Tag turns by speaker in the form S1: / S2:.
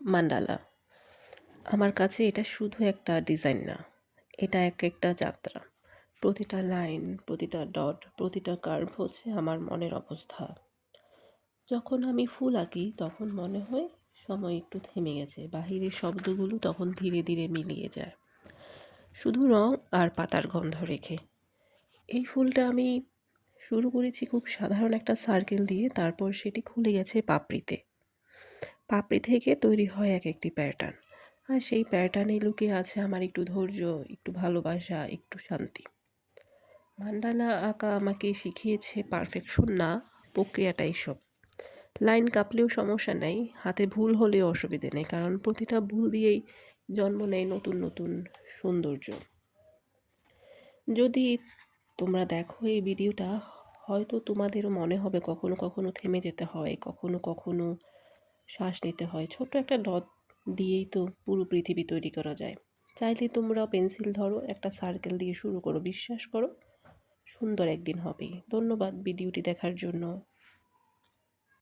S1: মান্ডালা। আমার কাছে এটা শুধু একটা ডিজাইন না, এটা একটা যাত্রা। প্রতিটা লাইন, প্রতিটা ডট, প্রতিটা কার্ভ হচ্ছে আমার মনের অবস্থা। যখন আমি ফুল আঁকি তখন মনে হয় সময় একটু থেমে গেছে, বাহিরের শব্দগুলো তখন ধীরে ধীরে মিলিয়ে যায়, শুধু রং আর পাতার গন্ধ রেখে। এই ফুলটা আমি শুরু করেছি খুব সাধারণ একটা সার্কেল দিয়ে, তারপর সেটি খুলে গেছে পাপড়িতে। পাপড়ি থেকে তৈরি হয় এক একটি প্যাটার্ন, আর সেই প্যাটার্নে লুকিয়ে আছে আমার একটু ধৈর্য, একটু ভালোবাসা, একটু শান্তি। মান্ডালা আঁকা আমাকে শিখিয়েছে পারফেকশন না, প্রক্রিয়াটাই সব। লাইন কাঁপলেও সমস্যা নেই, হাতে ভুল হলেও অসুবিধে নেই, কারণ প্রতিটা ভুল দিয়েই জন্ম নেয় নতুন নতুন সৌন্দর্য। যদি তোমরা দেখো এই ভিডিওটা, হয়তো তোমাদেরও মনে হবে কখনো কখনো থেমে যেতে হয়, কখনো কখনো শ্বাস নিতে হয়। ছোট্ট একটা ডট দিয়েই তো পুরো পৃথিবী তৈরি করা যায়। চাইলে তোমরা পেন্সিল ধরো, একটা সার্কেল দিয়ে শুরু করো, বিশ্বাস করো সুন্দর একদিন হবেই। ধন্যবাদ ভিডিওটি দেখার জন্য।